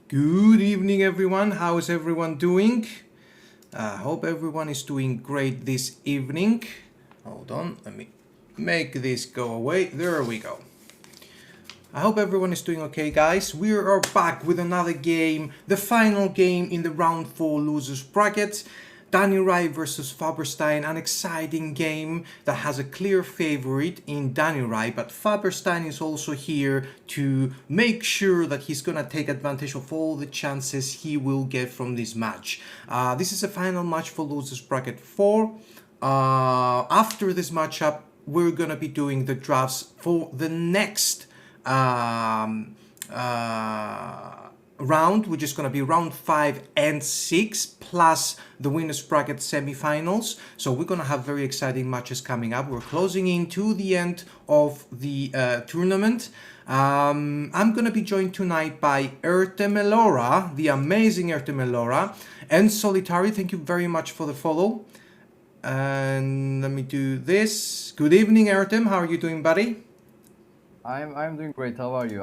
Good evening, everyone. How is everyone doing? I hope everyone is doing great this evening. Hold on, let me make this go away. There we go. I hope everyone is doing okay, guys. We are back with another game, the final game in the round 4 losers bracket. Danirai versus Faberstein, an exciting game that has a clear favorite in Danirai, but Faberstein is also here to make sure that he's gonna take advantage of all the chances he will get from this match. This is a final match for losers bracket 4. After this matchup, we're gonna be doing the drafts for the next round, which is going to be round 5 and 6 plus the winners bracket semifinals. So we're going to have very exciting matches coming up. We're closing in to the end of the tournament. I'm going to be joined tonight by Ertemelora, the amazing Ertemelora, and Solitary. Thank you very much for the follow. And let me do this. Good evening, Ertem. How are you doing, buddy? I'm doing great. How are you?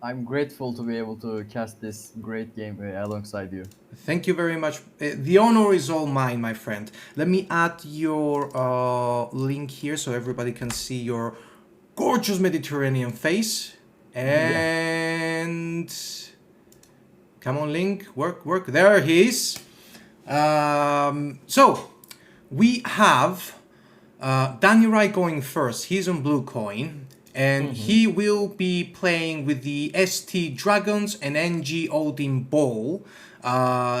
I'm grateful to be able to cast this great game alongside you. Thank you very much. The honor is all mine, my friend. Let me add your link here so everybody can see your gorgeous Mediterranean face. And come on, link, work. There he is. So we have Danirai going first. He's on blue coin. And he will be playing with the ST Dragons and NG Odin Ball.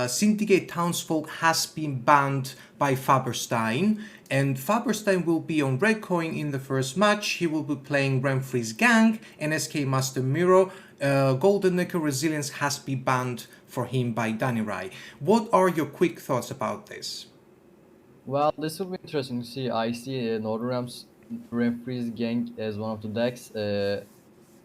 Syndicate Townsfolk has been banned by Faberstein. And Faberstein will be on red coin in the first match. He will be playing Renfri's Gang and SK Master Miro. Golden Necker Resilience has been banned for him by Danirai. What are your quick thoughts about this? Well, this will be interesting to see. I see Northern Rams Renfri's Gang as one of the decks.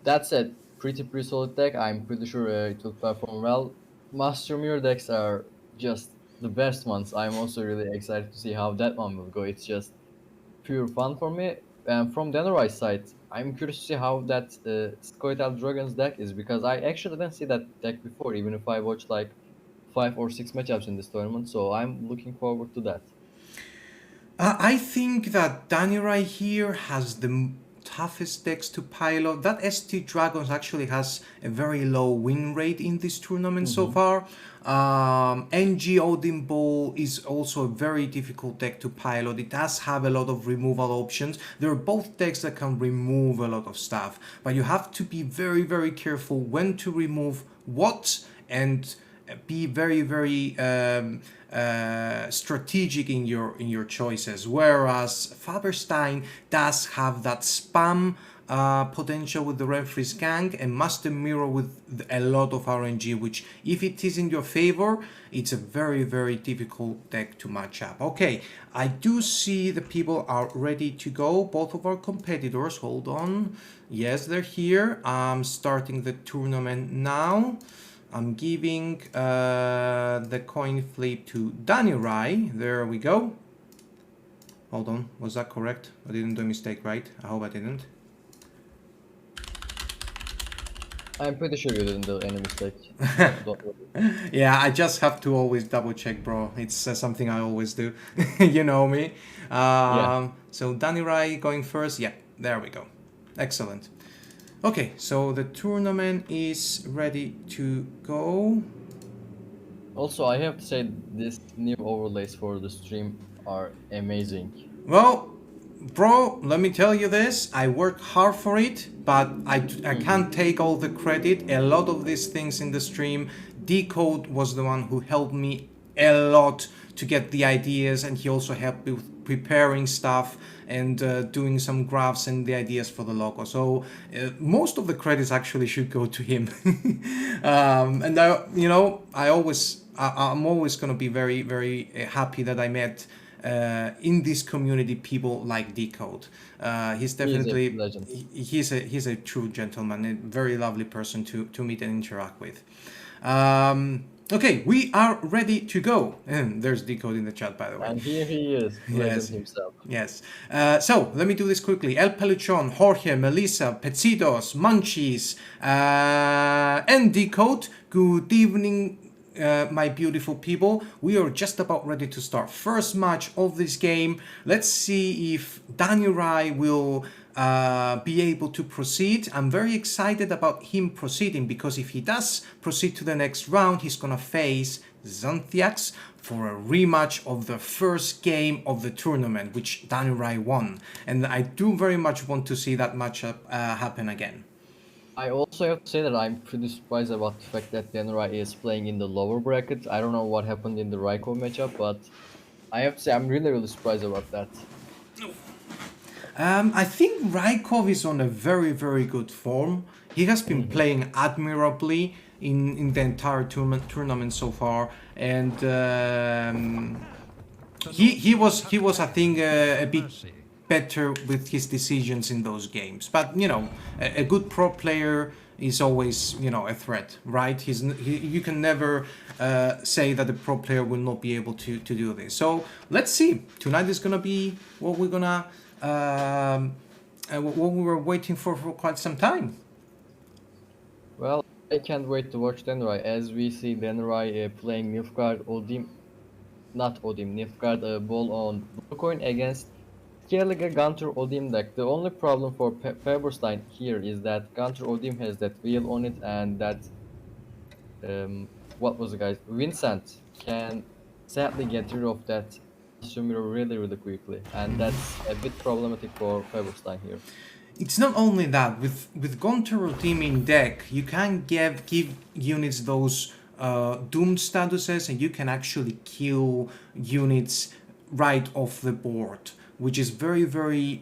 That's a pretty solid deck. I'm pretty sure it will perform well. Master Mirror decks are just the best ones. I'm also really excited to see how that one will go. It's just pure fun for me. And from Danirai side, I'm curious to see how that Scoia'tael Dragons deck is because I actually didn't see that deck before, even if I watched like 5 or 6 matchups in this tournament. So I'm looking forward to that. I think that Danirai here has the toughest decks to pilot. That ST Dragons actually has a very low win rate in this tournament so far. NG Odin Ball is also a very difficult deck to pilot. It does have a lot of removal options. There are both decks that can remove a lot of stuff, but you have to be very careful when to remove what and be very strategic in your choices. Whereas Faberstein does have that spam potential with the Renfri's Gang and Master Mirror with a lot of RNG, which if it is in your favor, it's a very difficult deck to match up. Okay, I do see the people are ready to go. Both of our competitors, hold on. Yes, they're here. I'm starting the tournament now. I'm giving the coin flip to Danirai. There we go. Hold on, was that correct? I didn't do a mistake, right? I hope I didn't. I'm pretty sure you didn't do any mistake. Don't worry. Yeah, I just have to always double check, bro. It's something I always do. You know me. Yeah. So Danirai going first. Yeah, there we go. Excellent. Okay, so the tournament is ready to go. Also, I have to say these new overlays for the stream are amazing. Well, bro, let me tell you this. I work hard for it, but I can't take all the credit. A lot of these things in the stream, Decode was the one who helped me a lot to get the ideas, and he also helped me with preparing stuff and doing some graphs and the ideas for the logo. So most of the credits actually should go to him. And I'm always going to be very happy that I met in this community people like Decode. He's He is a definitely legend. he's a true gentleman, a very lovely person to meet and interact with. Okay, we are ready to go. And there's Decode in the chat, by the way. And here he is, legend Yes, himself. yes. So let me do this quickly. El Peluchon, Jorge, Melissa, Petsitos, Munchies, and Decode. Good evening, my beautiful people. We are just about ready to start first match of this game. Let's see if Danirai will be able to proceed. I'm very excited about him proceeding because if he does proceed to the next round, he's gonna face Xanthiax for a rematch of the first game of the tournament, which Danirai won. And I do very much want to see that matchup happen again. I also have to say that I'm pretty surprised about the fact that Danirai is playing in the lower bracket. I don't know what happened in the Raikkonen matchup, but I have to say I'm really, really surprised about that. I think Raikov is on a very, very good form. He has been playing admirably in the entire tournament so far, and he was I think a bit better with his decisions in those games. But you know, a good pro player is always a threat, right? You can never say that the pro player will not be able to do this. So let's see. Tonight is gonna be what we're gonna. What we were waiting for quite some time. Well, I can't wait to watch Danirai as we see Danirai playing Nilfgaard Odim, not Odim, Nilfgaard Ball on Bluecoin against Skellige Gunter Odim deck. The only problem for Faberstein here is that Gunter Odim has that wheel on it and that what was the guy's Vincent can sadly get rid of that consumer really really quickly, and that's a bit problematic for Faberstein here. It's not only that with Gontaro team in deck, you can give units those doom statuses, and you can actually kill units right off the board, which is very very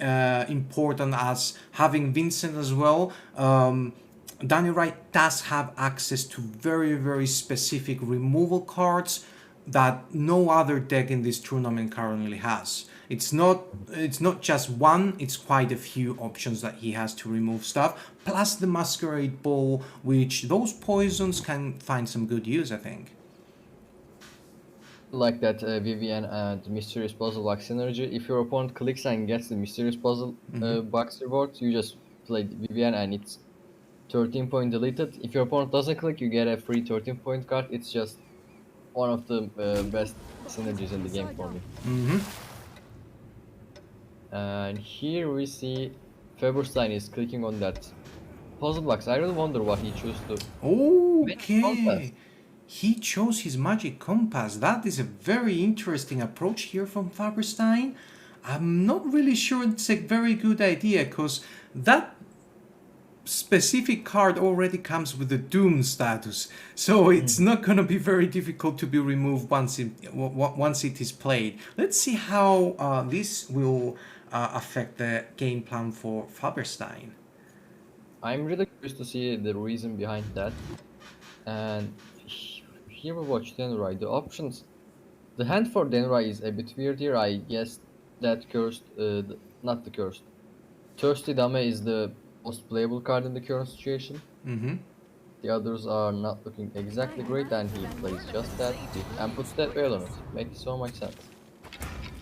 important as having Vincent as well. Danirai does have access to very very specific removal cards that no other deck in this tournament currently has. It's not just one, it's quite a few options that he has to remove stuff, plus the Masquerade Ball, which those poisons can find some good use, I think. Like that Vivian and Mysterious Puzzle Box synergy. If your opponent clicks and gets the Mysterious Puzzle Box reward, you just play Vivian and it's 13 point deleted. If your opponent doesn't click, you get a free 13 point card. It's just one of the best synergies in the game for me. And here we see Faberstein is clicking on that puzzle box. I really wonder what he chose to. Okay. He chose his magic compass. That is a very interesting approach here from Faberstein. I'm not really sure it's a very good idea because that specific card already comes with the Doom status, so it's not going to be very difficult to be removed once it is played. Let's see how this will affect the game plan for Faberstein. I'm really curious to see the reason behind that. And here we watch Danirai. The options, the hand for Danirai is a bit weird here. I guess that cursed, not the cursed. Thirsty Dame is the most playable card in the current situation. The others are not looking exactly great, and he plays just that and puts that whale on it. Makes so much sense.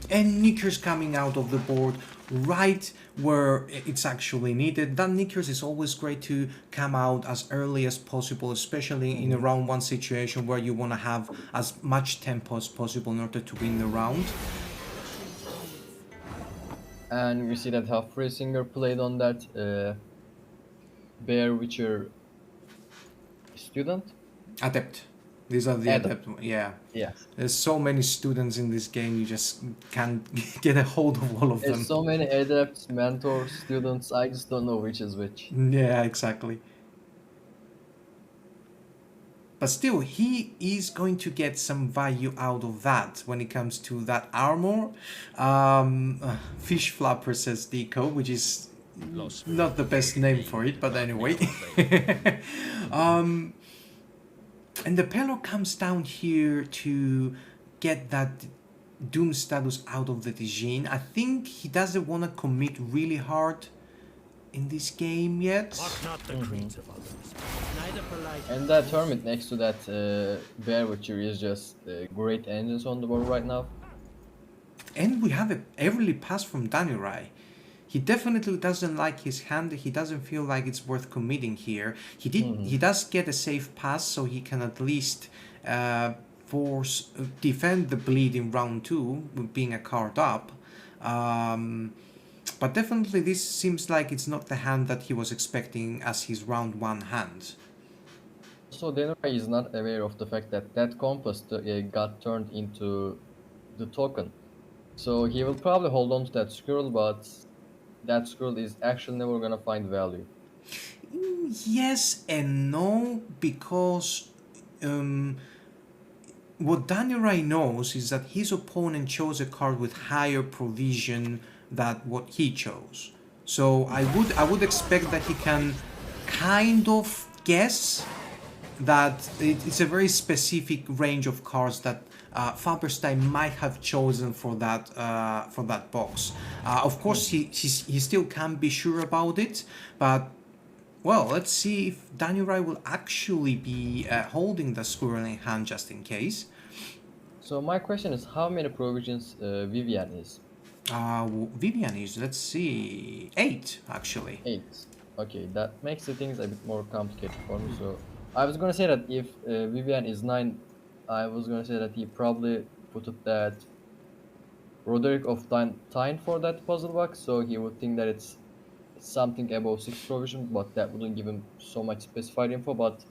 And Knickers coming out of the board right where it's actually needed. That Knickers is always great to come out as early as possible, especially in a round one situation where you want to have as much tempo as possible in order to win the round. And we see that Half Singer played on that Bear Witcher student. Adept. These are the adept. Yeah. Yes. There's so many students in this game, you just can't get a hold of all of them. There's so many adepts, mentors, students. I just don't know which is which. Yeah, exactly. But still, he is going to get some value out of that when it comes to that armor. Fish Flapper says Deco, which is not the best name for it, but anyway. And the Pelo comes down here to get that Doom status out of the Dijin. I think he doesn't want to commit really hard in this game yet. Not the creeds of others. Neither polite. And that Hermit next to that Bear Witcher is just great engines on the board right now. And we have an early pass from Danirai. He definitely doesn't like his hand. He doesn't feel like it's worth committing here. He does get a safe pass, so he can at least defend the bleed in round 2 with being a card up. But definitely this seems like it's not the hand that he was expecting as his round 1 hand. So Danirai is not aware of the fact that that compass got turned into the token. So he will probably hold on to that squirrel, but that squirrel is actually never gonna find value. Yes and no, because what Danirai knows is that his opponent chose a card with higher provision than what he chose. So I would expect that he can kind of guess that it's a very specific range of cards that Faberstein might have chosen for that box. Of course, he still can't be sure about it, but well, let's see if Danirai will actually be holding the squirrel in hand just in case. So my question is, how many provisions Vivian is? Vivian is, let's see, 8 actually. 8. Okay, that makes the things a bit more complicated for me. So I was gonna say that if Vivian is 9, I was gonna say that he probably put it that Roderick of Tyne for that puzzle box, so he would think that it's something above 6 provision, but that wouldn't give him so much specified info. But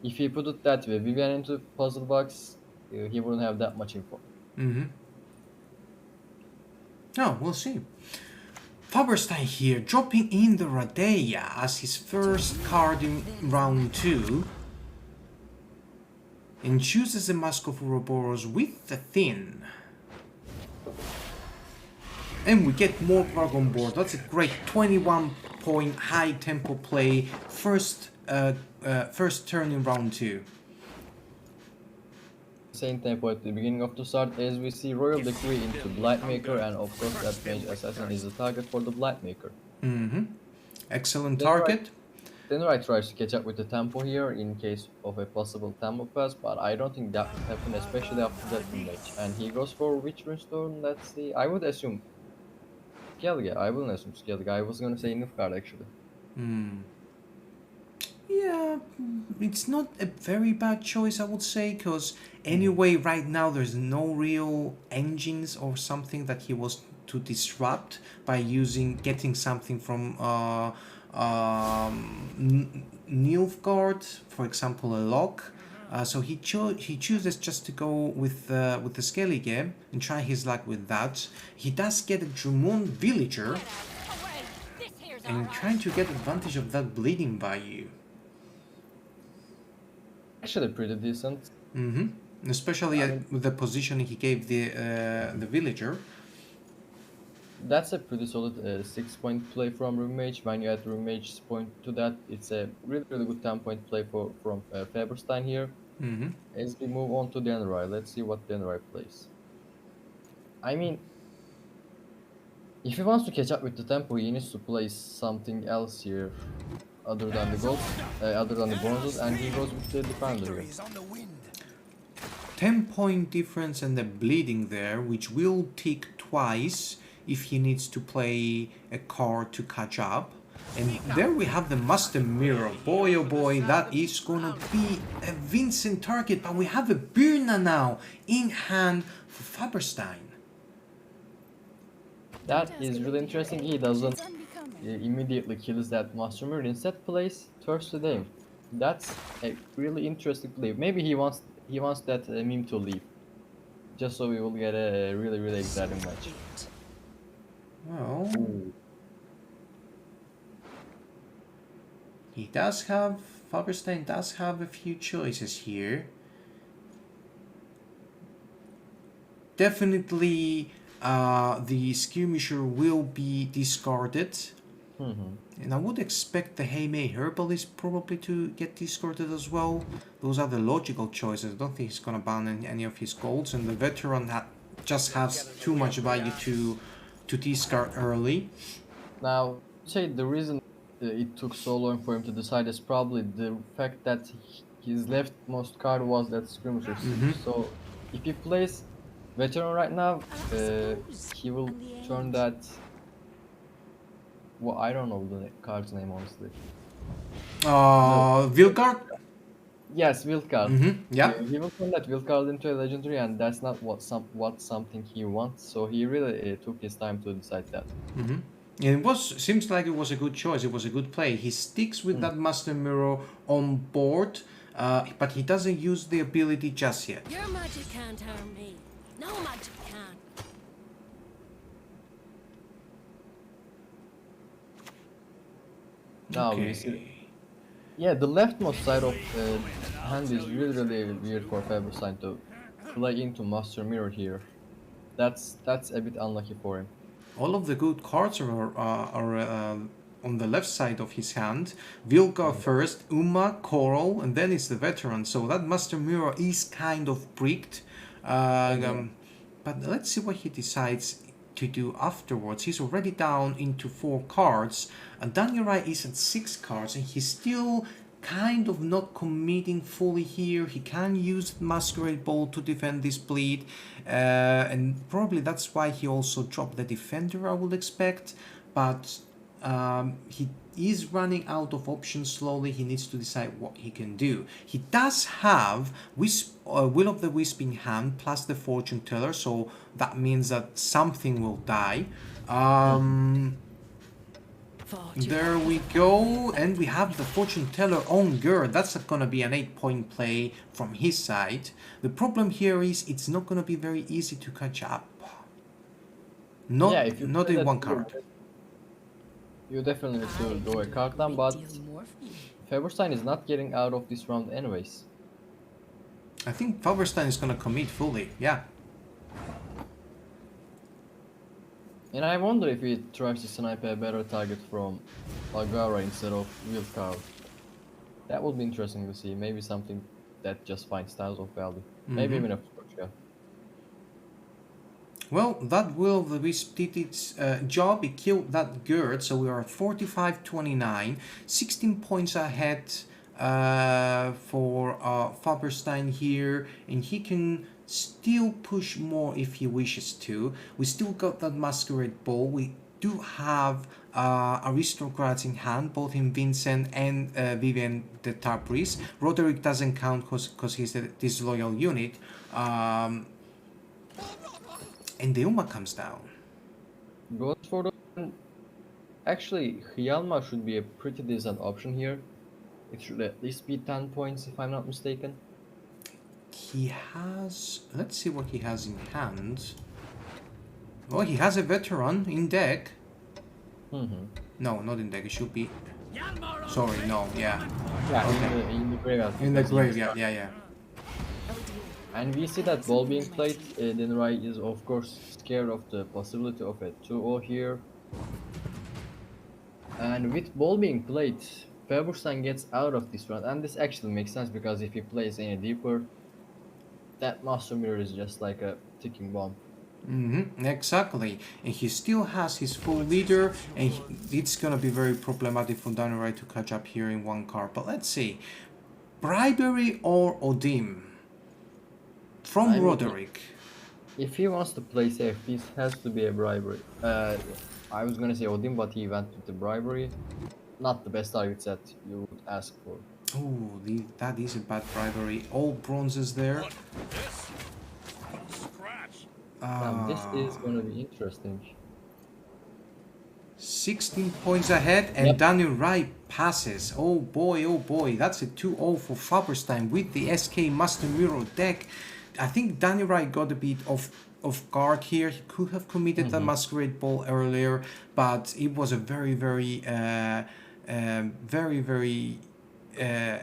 if he put it that way, Vivian into puzzle box, he wouldn't have that much info. No, we'll see. Faberstein here, dropping in the Radeya as his first card in round 2. And chooses the Mask of Ouroboros with the Thin. And we get more card on board. That's a great 21-point high tempo play. First turn in round 2. Same tempo at the beginning of the start, as we see Royal Decree into Blightmaker, and of course that Mage Assassin is the target for the Blightmaker. Excellent target. Danirai tries to catch up with the tempo here in case of a possible tempo pass, but I don't think that will happen, especially after that Mage. And he goes for which runestone? Let's see. I would assume Skellige. I wouldn't assume Skellige. I was gonna say Nilfgaard actually. Yeah, it's not a very bad choice, I would say, because anyway, right now there's no real engines or something that he was to disrupt by getting something from Nilfgaard, for example, a lock. So he chooses just to go with the Skellige and try his luck with that. He does get a Drummond villager and trying to get advantage of that bleeding value. Actually, pretty decent. Especially with the position he gave the villager. That's a pretty solid 6-point play from Room Mage. When you add Room Mage's point to that, it's a really good 10-point play from Faberstein here. As we move on to Danirai, let's see what Danirai plays. I mean, if he wants to catch up with the tempo, he needs to play something else here other than the gold, other than the bronzes, and he goes with the defender here. 10-point difference and the bleeding there, which will tick twice if he needs to play a card to catch up. And there we have the Master Mirror. Boy oh boy, that is gonna be a Vincent target, but we have a Birna now in hand for Faberstein. That is really interesting. He doesn't immediately kills that Master Mirror, instead plays Thirst to Dame. That's a really interesting play. Maybe he wants that meme to leave, just so we will get a really exciting match. Well, Faberstein does have a few choices here. Definitely the Skirmisher will be discarded. And I would expect the Heimei Herbalist probably to get discarded as well. Those are the logical choices. I don't think he's gonna ban any of his golds, and the Veteran just has too much value to discard early. Now, say the reason it took so long for him to decide is probably the fact that his leftmost card was that skirmisher. So if he plays veteran right now, he will turn that. Well, I don't know the card's name honestly. The Vilgard? Yes, wild card. Yeah. He will turn that wild card into a legendary, and that's not what something he wants. So he really took his time to decide that. It seems like it was a good choice. It was a good play. He sticks with that Master Mirror on board, but he doesn't use the ability just yet. Your magic can't harm me. No magic can. Now we see. Yeah, the leftmost side of hand is really weird for Faberstein to play into Master Mirror here. That's a bit unlucky for him. All of the good cards are on the left side of his hand. Vilka first, Uma, Coral, and then it's the veteran. So that Master Mirror is kind of bricked. But let's see what he decides to do afterwards. He's already down into 4 cards. And Danirai is at 6 cards, and he's still kind of not committing fully here. He can use Masquerade Ball to defend this bleed, and probably that's why he also dropped the Defender, I would expect. But he is running out of options slowly. He needs to decide what he can do. He does have Will of the Wisp in hand plus the Fortune Teller, so that means that something will die. There we go, and we have the Fortune Teller on Gerd. That's gonna be an 8-point play from his side. The problem here is it's not gonna be very easy to catch up. Not in one card. You definitely need to go a card down, but Faberstein is not getting out of this round anyways. I think Faberstein is gonna commit fully, yeah. And I wonder if he tries to snipe a better target from Agara instead of Wildcard. That would be interesting to see. Maybe something that just finds styles of value. Maybe even a Fortune. Well, that Will of the Wisp did its job. It killed that Gerd, so we are at 45-29, 16 points ahead for Faberstein here, and he can still push more if he wishes to. We still got that Masquerade Ball. We do have aristocrats in hand, both in Vincent and Vivian the Tarpris. Roderick doesn't count because he's a disloyal unit. And the Uma comes down. Goes for the... Actually, Hyalma should be a pretty decent option here. It should at least be 10 points if I'm not mistaken. He has... Let's see what he has in hand. Oh, he has a veteran in deck. No, not in deck. It should be... Sorry, no, yeah. Yeah, Okay. in the graveyard. In the graveyard, yeah. And we see that ball being played. Danirai is of course scared of the possibility of a 2-0 here. And with ball being played, Faberstein gets out of this round. And this actually makes sense because if he plays any deeper, that Master Mirror is just like a ticking bomb. Exactly. And he still has his full leader, and it's gonna be very problematic for Danirai to catch up here in one card. But let's see. Bribery or Odim? From Roderick. If he wants to play safe, this has to be a bribery. I was gonna say Odin, but he went with the bribery. Not the best targets that you would ask for. Oh, that is a bad bribery. All bronzes there. Now, this is gonna be interesting. 16 points ahead, and Danirai passes. Oh boy, that's a 2-0 for Faberstein with the SK Master Mirror deck. I think Danirai got a bit of guard here. He could have committed that Masquerade Ball earlier, but it was a very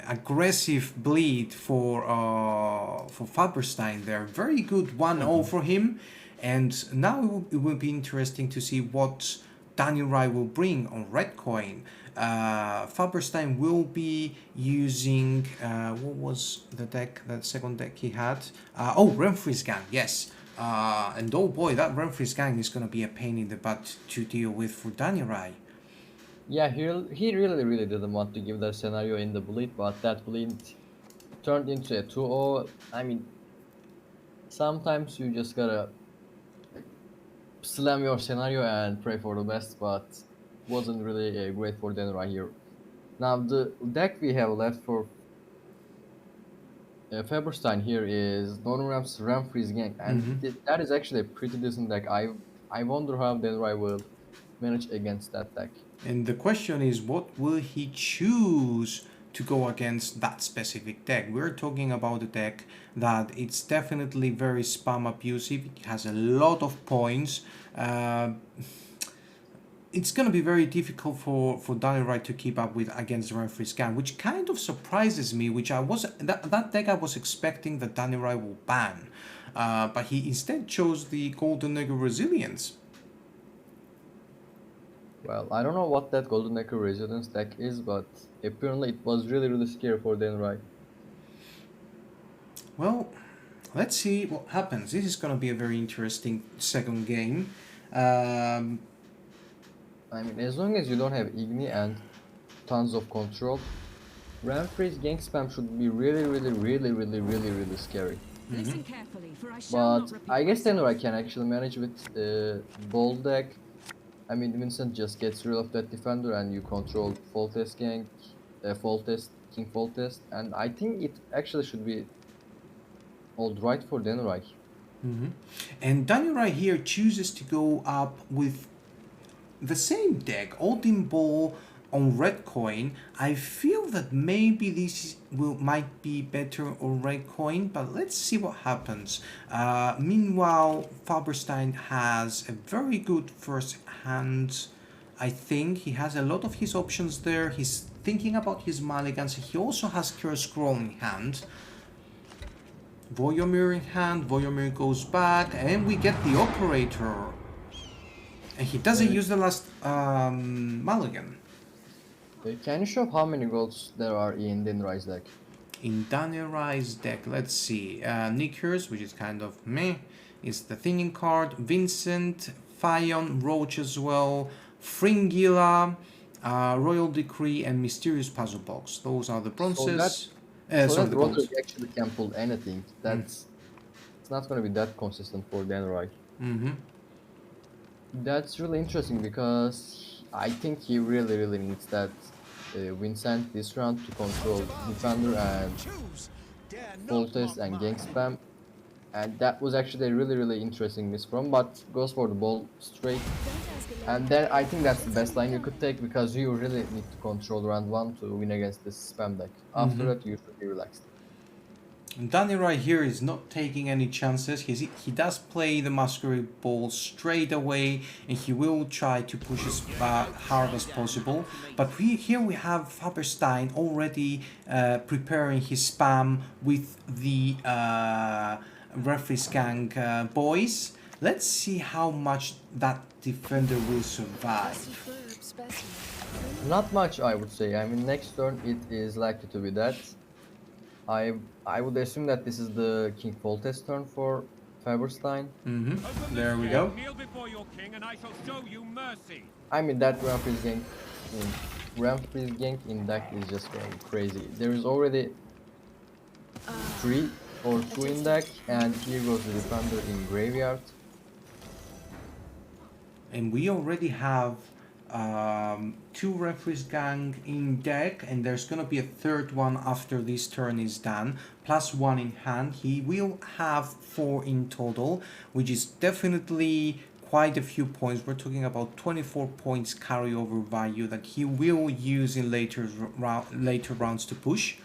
aggressive bleed for Faberstein there. Very good 1-0 for him, and now it will be interesting to see what Danirai will bring on red coin. Faberstein will be using what was the deck, that second deck he had? Renfri's Gang, yes. And oh boy, that Renfri's Gang is gonna be a pain in the butt to deal with for Danirai. Yeah, he really didn't want to give that scenario in the bleed, but that bleed turned into a 2-0. I mean, sometimes you just gotta slam your scenario and pray for the best, but wasn't really great for Danirai here. Now the deck we have left for Faberstein here is Nornram's Ram Freeze Gang, and that is actually a pretty decent deck. I wonder how Danirai will manage against that deck. And the question is, what will he choose to go against that specific deck? We're talking about a deck that it's definitely very spam abusive. It has a lot of points. It's going to be very difficult for Danirai to keep up with against the referee scan, which kind of surprises me. Which I was that deck I was expecting that Danirai will ban, but he instead chose the Golden Nugget Resilience. Well, I don't know what that Golden Echo Resilience deck is, but apparently it was really scary for Danirai. Well, let's see what happens. This is going to be a very interesting second game. Um, I mean, as long as you don't have Igni and tons of control, Ram Freeze Gang Spam should be really scary. Listen carefully, for I shall But not repeat I guess myself. Danirai can actually manage with Bold deck. I mean, Vincent just gets rid of that defender and you control Foltest Gang, Foltest, King Foltest, and I think it actually should be alright for Danirai. and Danirai here chooses to go up with the same deck, Odin Ball on red coin. I feel that maybe this might be better on red coin, but let's see what happens. Meanwhile, Faberstein has a very good first hand. I think he has a lot of his options there. He's thinking about his mulligans. He also has Curse Scroll in hand. Voyomir in hand. Voyomir goes back, and we get the Operator. And he doesn't use the last mulligan. Can you show how many golds there are in Danirai's deck? In Danirai's deck, let's see. Nickers, which is kind of meh, is the Thinning card. Vincent, Fion, Roach as well. Fringilla, Royal Decree, and Mysterious Puzzle Box. Those are the bronzes. So Sorry, that the Roderick golds. actually can pull anything. That's it's not gonna be that consistent for Danirai. That's really interesting because I think he really needs that Vincent this round to control Defender and Foltest and Gang Spam. And that was actually a really interesting miss from, but goes for the ball straight. And then I think that's the best line you could take because you really need to control round 1 to win against this spam deck. After that you should be relaxed. Danirai here is not taking any chances. He does play the Masquerade Ball straight away, and he will try to push as hard as possible. But here we have Faberstein already preparing his spam with the referee gang boys. Let's see how much that defender will survive. Superb specimen. Not much I would say. I mean next turn it is likely to be that. I would assume that this is the King Foltest turn for Faberstein. There we go. Kneel before your king, and I shall show you mercy. I mean that Ram Freeze gank in deck is just going crazy. There is already 3 or 2 in deck, and here goes the defender in graveyard. And we already have 2 referees gang in deck, and there's gonna be a third one after this turn is done, plus 1 in hand. He will have 4 in total, which is definitely quite a few points. We're talking about 24 points carryover value that he will use in later rounds to push.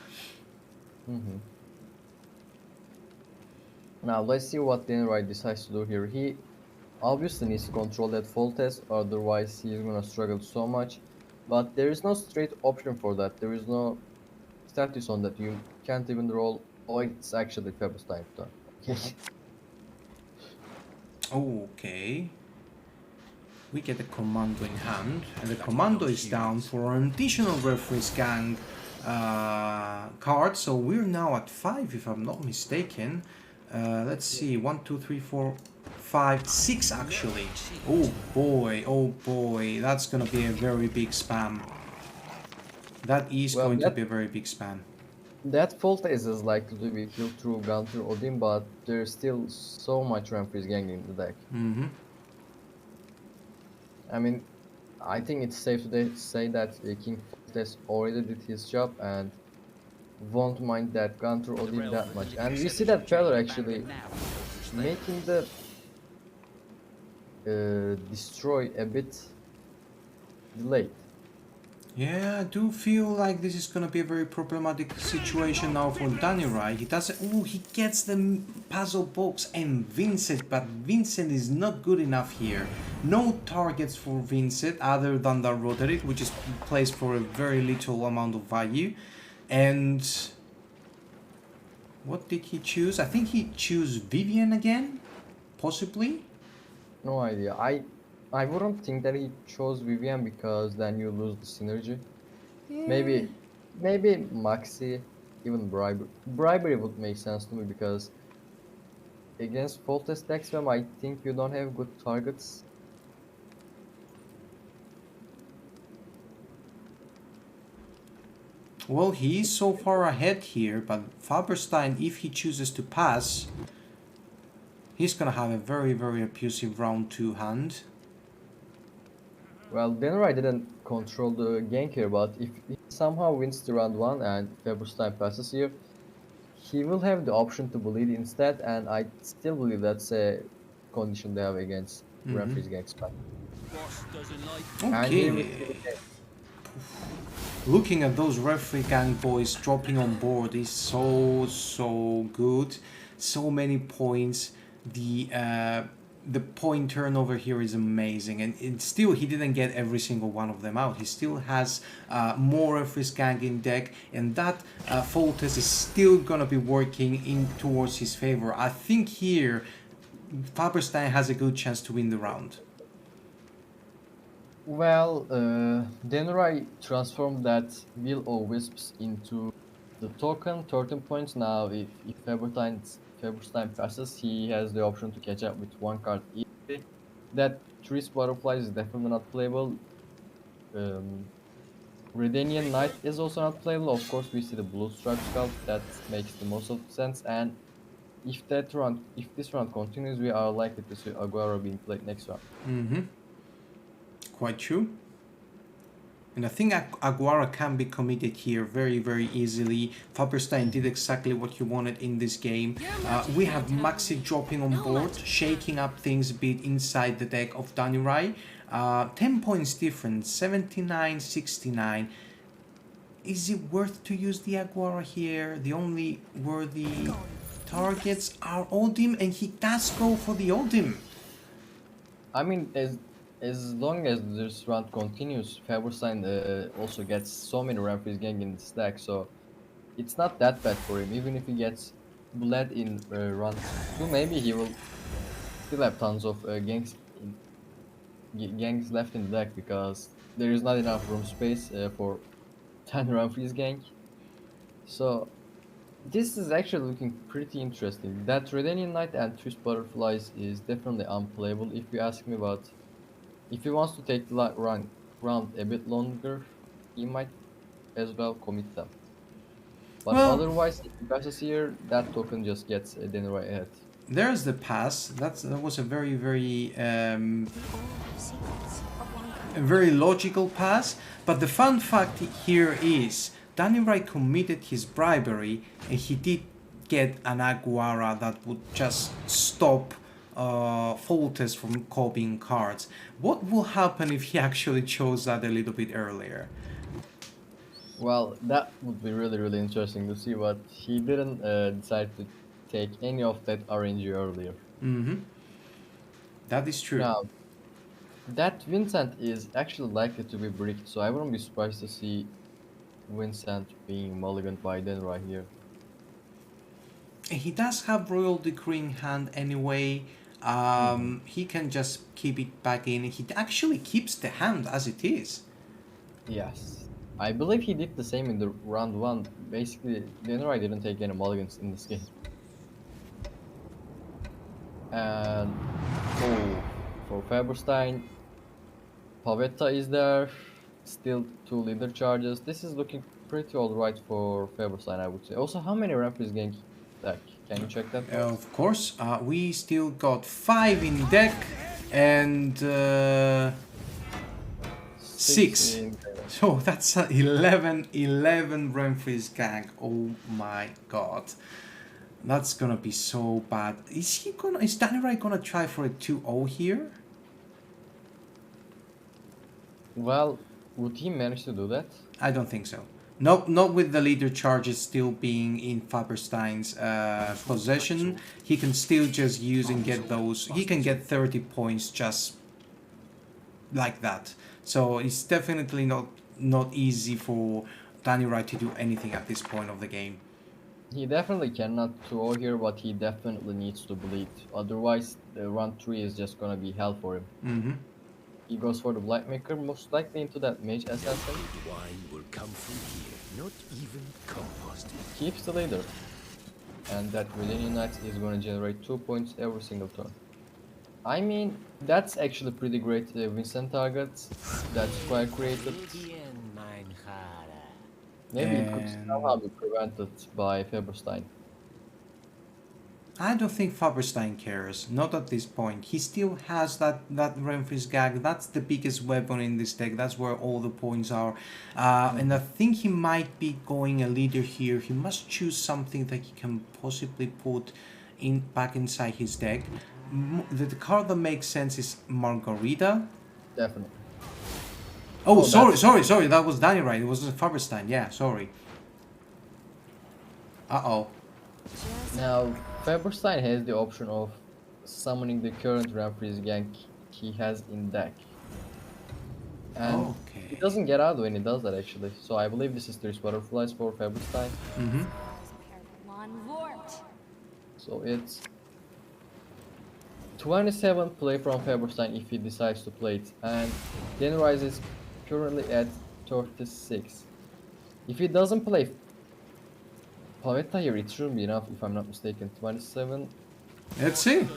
Now let's see what Danirai decides to do here. He obviously needs to control that Foltest, otherwise he's gonna struggle so much. But there is no straight option for that. There is no status on that. You can't even roll. Oh, it's actually Faberstein turn. Okay. We get a commando in hand, and the commando is down for an additional referees gang card. So we're now at 5, if I'm not mistaken. Let's see, 1, 2, 3, 4, 5, 6 actually. Oh boy, that's gonna be a very big spam. That is Well, going to be a very big spam. that Foltest is likely to be killed through Gunter Odin, but there's still so much Ramfreeze gang in the deck. Mm-hmm. I mean, I think it's safe to say that King Foltest already did his job and won't mind that Gunter Odin that much. And we see that Feller actually making the destroy a bit delayed. Yeah, I do feel like this is gonna be a very problematic situation now for Danirai. He doesn't. Oh, he gets the puzzle box and Vincent, but Vincent is not good enough here. No targets for Vincent other than the Roderick, which is placed for a very little amount of value. And what did he choose? I think he chose Vivian again, possibly. No idea. I wouldn't think that he chose Vivian because then you lose the synergy. Maybe Maxi, even bribery would make sense to me because against Foltest decks, I think you don't have good targets. Well, he is so far ahead here, but Faberstein, if he chooses to pass, he's gonna have a very, very abusive round 2 hand. Well, Danirai didn't control the gank here, but if he somehow wins the round 1 and Faberstein passes here, he will have the option to bleed instead, and I still believe that's a condition they have against Ramfreeze gang spam. And here we see Okay. the game. Looking at those referee gang boys dropping on board is so good. So many points. The point turnover here is amazing, and still he didn't get every single one of them out. He still has more referees gang in deck, and that Foltest is still gonna be working in towards his favor. I think here Faberstein has a good chance to win the round. Well, Danirai transformed that Will o' Wisps into the token, 13 points. Now, if Faberstein passes, he has the option to catch up with one card easily. That Trees Butterfly is definitely not playable. Redanian Knight is also not playable. Of course, we see the Blue Stripe Sculpt. That makes the most of sense. And if this round continues, we are likely to see Aguara being played next round. Mm-hmm. Quite true. And I think Aguara can be committed here very easily. Faberstein did exactly what he wanted in this game. We have Maxi dropping on board, shaking up things a bit inside the deck of Danirai. 10 points difference, 79, 69. Is it worth to use the Aguara here? The only worthy targets are Odim, and he does go for the Odim. I mean, as long as this round continues, Faberstein also gets so many Ramfreeze gang in the stack, so it's not that bad for him. Even if he gets bled in round 2, maybe he will still have tons of gangs left in the deck because there is not enough room space for 10 Ramfreeze gang. So this is actually looking pretty interesting. That Redanian Knight and Twist Butterflies is definitely unplayable if you ask me, but if he wants to take the round a bit longer, he might as well commit them. But Well, otherwise, if he passes here, that token just gets Danirai ahead. there's the pass. That was a very logical pass. But the fun fact here is Danirai committed his bribery, and he did get an Aguara that would just stop Foltest from copying cards. What will happen if he actually chose that a little bit earlier? Well, that would be really interesting to see, but he didn't decide to take any of that RNG earlier. Mm-hmm. That is true. Now, that Vincent is actually likely to be bricked, so I wouldn't be surprised to see Vincent being mulliganed by Danirai here. And he does have Royal Decree in hand anyway. He can just keep it back in. He actually keeps the hand as it is. Yes. I believe he did the same in the round 1. Basically, Danirai didn't take any mulligans in this game. And for Faberstein. Pavetta is there. Still 2 leader charges. This is looking pretty alright for Faberstein, I would say. Also, how many ramp is gank deck? Can you check that? Of course, we still got 5 in deck and 6. in- So that's 11 Renfree's gang. Oh my god. That's gonna be so bad. Is Danirai gonna try for a 2-0 here? Well, would he manage to do that? I don't think so. Not with the leader charges still being in Faberstein's possession. He can still just use and get those. He can get 30 points just like that. So it's definitely not easy for Danirai to do anything at this point of the game. He definitely cannot 2-0 here, but he definitely needs to bleed. Otherwise, the run 3 is just gonna be hell for him. Mm-hmm. He goes for the Blackmaker, most likely into that Mage Assassin. Wine will come from here, not even composted. Keeps the leader. And that Millennium Knight is gonna generate 2 points every single turn. I mean, that's actually pretty great Vincent targets. That's square created. Maybe it could And- somehow be prevented by Faberstein. I don't think Faberstein cares. Not at this point. He still has that Renfree's gag. That's the biggest weapon in this deck. That's where all the points are. And I think he might be going a leader here. He must choose something that he can possibly put back inside his deck. The card that makes sense is Margarita. Definitely. Oh, Oh, sorry. That was Danirai. It was Faberstein. Yeah, sorry. Uh-oh. Now, Faberstein has the option of summoning the current Ramfreeze gank he has in deck. And Okay. he doesn't get out when he does that actually. So I believe this is 3 butterflies for Faberstein. Mm-hmm. One warped. So it's 27 play from Faberstein if he decides to play it. And Danirai is currently at 36. If he doesn't play Pavetta here, it shouldn't be enough if I'm not mistaken. 27. Let's see.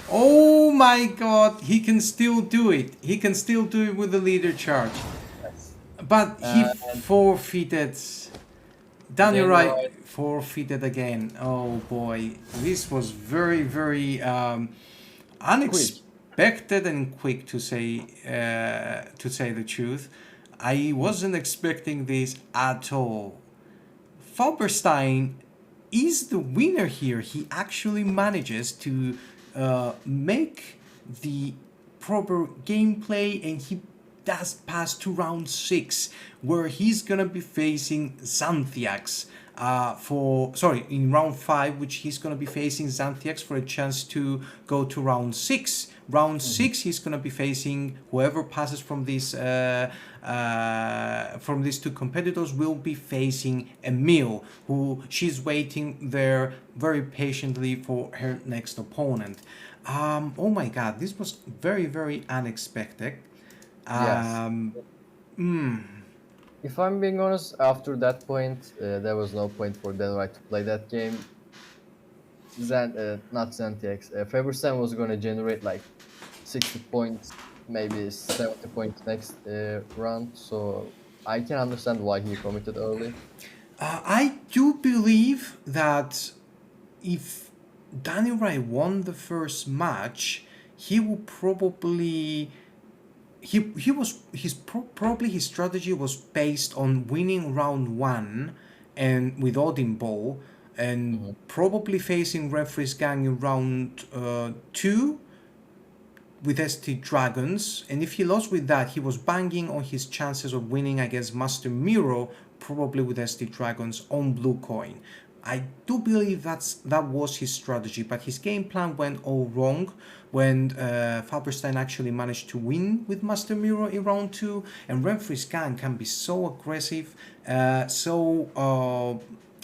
Oh my god, he can still do it. He can still do it with the leader charge. But he forfeited. Danirai forfeited again. Oh boy. This was very, very unexpected and quick to say the truth. I wasn't expecting this at all. Faberstein is the winner here. He actually manages to make the proper gameplay, and he does pass to round 6, where he's gonna be facing Xanthiax in round 5, which he's gonna be facing Xanthiax for a chance to go to round 6. Round 6, he's gonna be facing whoever passes from these 2 competitors will be facing Emil, who she's waiting there very patiently for her next opponent. Oh my god, this was very, very unexpected. If I'm being honest, after that point, there was no point for Danirai to play that game. Not Xanthiax. Faberstein was going to generate like 60 points, maybe 70 points next round, so I can understand why he committed early. I do believe that if Danirai won the first match, he will probably probably his strategy was based on winning round 1 and with Odin Ball, and probably facing Referee's Gang in round 2 with ST Dragons, and if he lost with that, he was banging on his chances of winning against Master Miro, probably with ST Dragons on blue coin. I do believe that was his strategy, but his game plan went all wrong when Faberstein actually managed to win with Master Miro in round 2, and Renfree's Gang can be so aggressive, so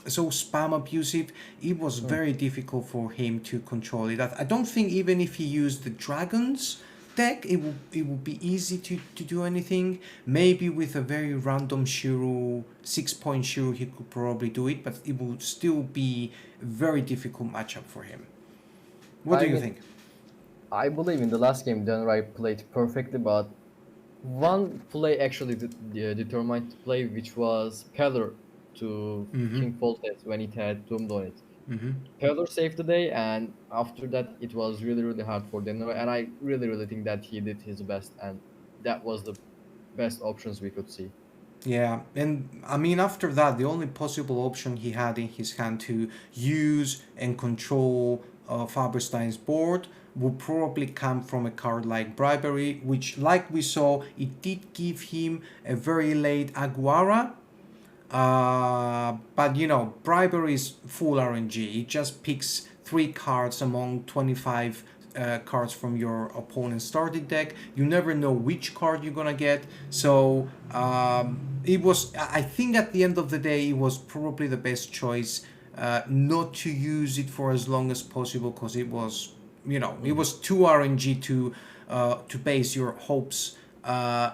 spam abusive. It was very difficult for him to control it. I don't think even if he used the Dragons deck, it would be easy to do anything. Maybe with a very random Shiro, 6-point Shiro, he could probably do it, but it would still be a very difficult matchup for him. What do you think? I believe in the last game, Danirai played perfectly, but one play actually determined the play, which was Peller to King Foltest when it had doomed on it. Peller saved the day, and after that, it was really, really hard for Danirai, and I really, really think that he did his best, and that was the best options we could see. Yeah, and I mean, after that, the only possible option he had in his hand to use and control Faberstein's board would probably come from a card like Bribery, which, like we saw, it did give him a very late Aguara. But you know, Bribery is full RNG. It just picks 3 cards among 25 cards from your opponent's starting deck. You never know which card you're gonna get. So it was. I think at the end of the day, it was probably the best choice not to use it for as long as possible because it was, you know, it was too RNG to base your hopes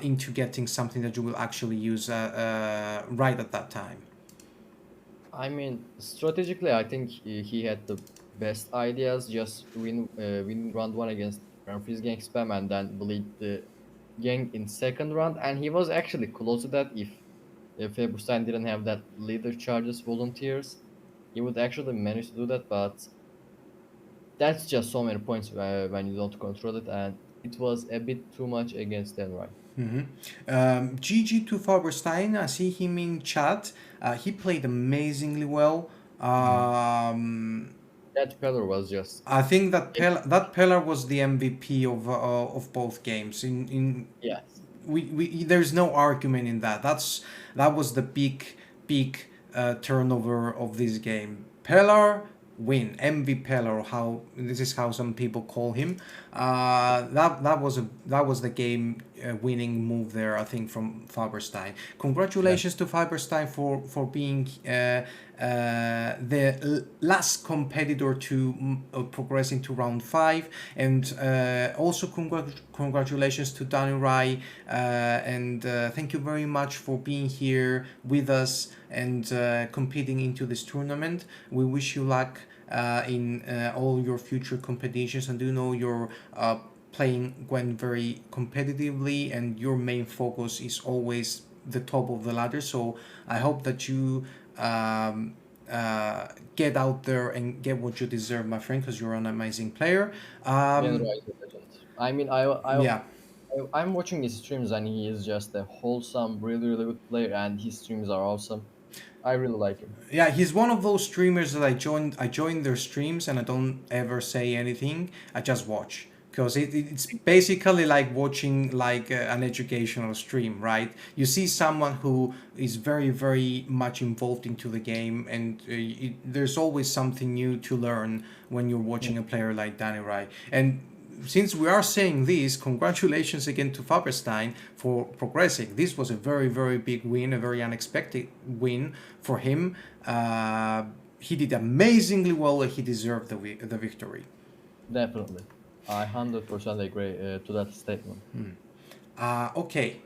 into getting something that you will actually use right at that time. I mean, strategically, I think he had the best ideas. Just win round one against Grand Freeze Gang spam, and then bleed the gang in second round. And he was actually close to that if Faberstein didn't have that leader charges volunteers. He would actually manage to do that, but that's just so many points when you don't control it, and it was a bit too much against Denry. GG to Faberstein. I see him in chat. He played amazingly well. That Peller was just I think that Peller was the MVP of both games. In yes, we there's no argument in that. That was the big turnover of this game. Peller win, MV Peller, or how this is how some people call him. That was the game winning move there, I think, from Faberstein. Congratulations to Faberstein for being the last competitor to progress into round 5, and also congratulations to Danirai, and thank you very much for being here with us and competing into this tournament. We wish you luck in all your future competitions, and do know your playing went very competitively, and your main focus is always the top of the ladder. So I hope that you get out there and get what you deserve, my friend, because you're an amazing player. Denry is a legend. I mean, Yeah. I'm watching his streams, and he is just a wholesome, really, really good player, and his streams are awesome. I really like him. Yeah, he's one of those streamers that I join their streams and I don't ever say anything. I just watch because it's basically like watching like an educational stream, right? You see someone who is very much involved into the game, and there's always something new to learn when you're watching a player like Danirai. And since we are saying this, congratulations again to Faberstein for progressing. This was a very big win, a very unexpected win for him. He did amazingly well. He deserved the victory. Definitely, I 100% agree to that statement. Okay.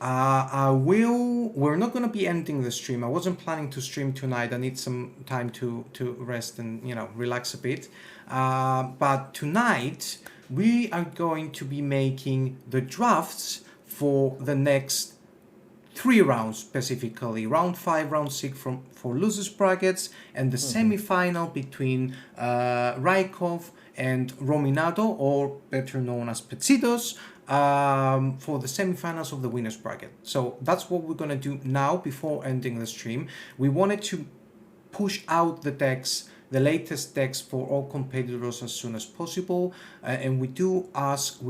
We're not gonna be ending the stream. I wasn't planning to stream tonight. I need some time to rest and relax a bit. But tonight we are going to be making the drafts for the next 3 rounds, specifically round 5, round 6 for losers brackets, and the semi-final between Raikov and Rominado, or better known as Petsitos, for the semi-finals of the winners bracket. So that's what we're gonna do now before ending the stream. We wanted to push out the decks, the latest decks, for all competitors as soon as possible, and we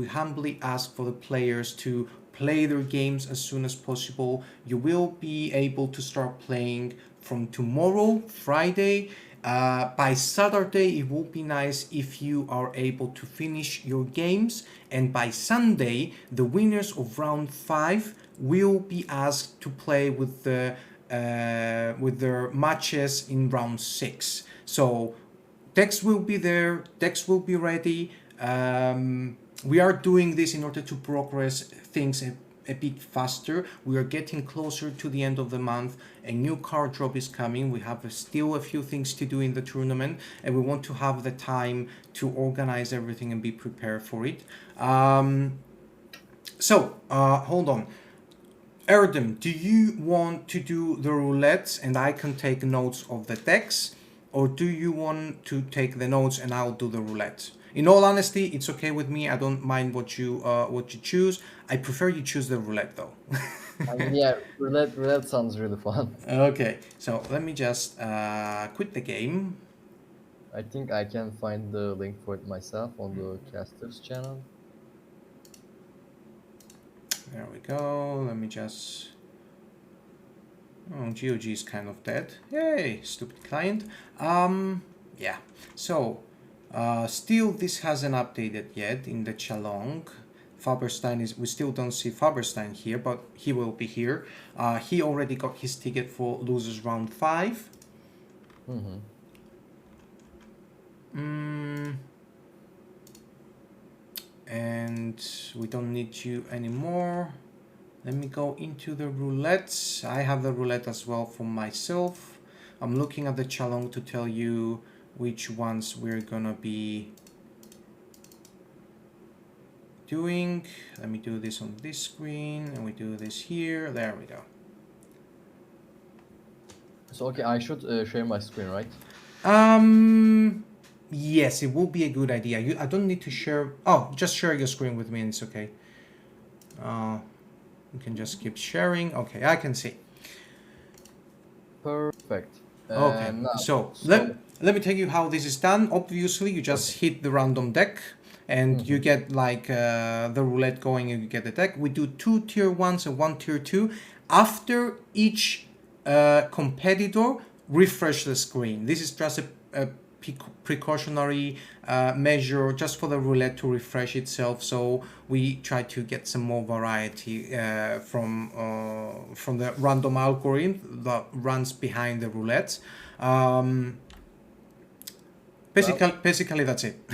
humbly ask for the players to play their games as soon as possible. You will be able to start playing from tomorrow, Friday. By Saturday, it would be nice if you are able to finish your games, and by Sunday, the winners of round 5 will be asked to play with their matches in round 6. So decks will be there, decks will be ready. We are doing this in order to progress things a bit faster. We are getting closer to the end of the month. A new card drop is coming. We have still a few things to do in the tournament, and we want to have the time to organize everything and be prepared for it. Hold on. Erdem, do you want to do the roulettes and I can take notes of the decks, or do you want to take the notes and I'll do the roulette? In all honesty, it's okay with me. I don't mind what you choose. I prefer you choose the roulette though. Yeah, roulette sounds really fun. Okay, so let me just quit the game. I think I can find the link for it myself on the casters channel. There we go. Let me just. Oh, GOG is kind of dead. Yay, stupid client. Yeah. So, still this hasn't updated yet in the Chalong. Faberstein is. We still don't see Faberstein here, but he will be here. He already got his ticket for losers round 5. And we don't need you anymore. Let me go into the roulette. I have the roulette as well for myself. I'm looking at the Chalong to tell you which ones we're gonna be doing. Let me do this on this screen, and we do this here. There we go. So okay, I should share my screen, right? Yes, it will be a good idea. I don't need to share. Oh, just share your screen with me, and it's okay. You can just keep sharing. Okay, I can see. Perfect. Okay, so let me tell you how this is done. Obviously, you just hit the random deck and you get like the roulette going and you get the deck. We do 2 tier 1s and 1 tier 2. After each competitor, refresh the screen. This is just a precautionary measure just for the roulette to refresh itself, so we try to get some more variety from the random algorithm that runs behind the roulette. Basically that's it.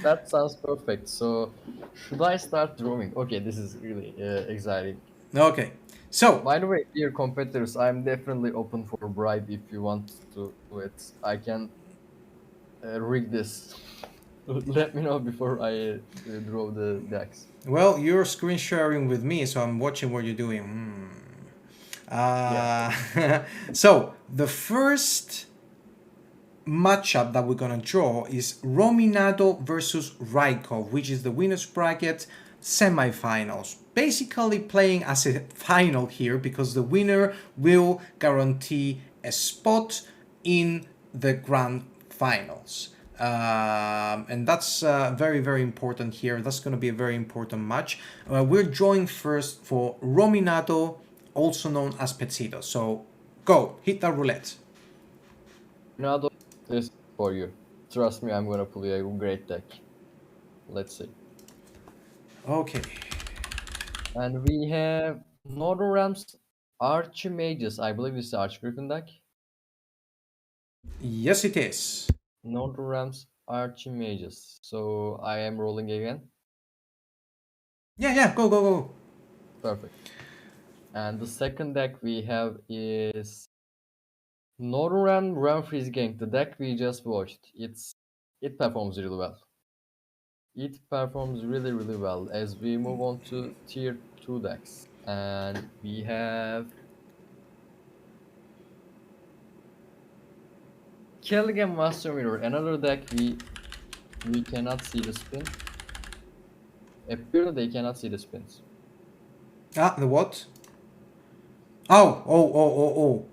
That sounds perfect. So, should I start drawing? Okay, this is really exciting. Okay, so By the way, dear competitors, I'm definitely open for bribe if you want to do it. I can rig this. Let me know before I draw the decks. well, you're screen sharing with me, so I'm watching what you're doing. So the first matchup that we're gonna draw is Rominado versus Raikov, which is the winners bracket semifinals. Basically playing as a final here because the winner will guarantee a spot in the grand finals. And that's very, very important here. That's going to be a very important match. We're drawing first for Rominado, also known as Pezito. So go, hit that roulette. Now, this is for you. Trust me, I'm gonna play a great deck. Let's see. Okay. And we have Northern Rams Archimages. I believe this is Archgriffin deck. Yes, it is. Northern Rams Archimages. So I am rolling again. Yeah, go. Perfect. And the second deck we have is Northern Ram Freeze Gang, the deck we just watched. It performs really well. It performs really, really well as we move on to tier 2 decks. And we have Kelligan Master Mirror, another deck we cannot see the spin. Apparently they cannot see the spins. The what? Oh.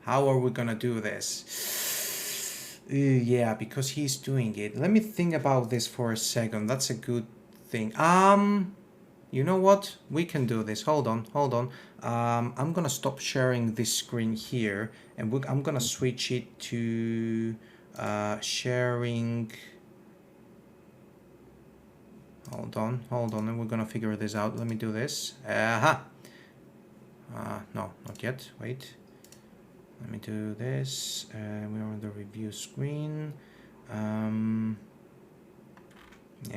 How are we gonna do this? Yeah, because he's doing it. Let me think about this for a second. That's a good thing. You know what? We can do this. Hold on. I'm gonna stop sharing this screen here, and I'm gonna switch it to sharing. Hold on, and we're gonna figure this out. Let me do this. No, not yet. Wait. Let me do this. We're on the review screen. Yeah,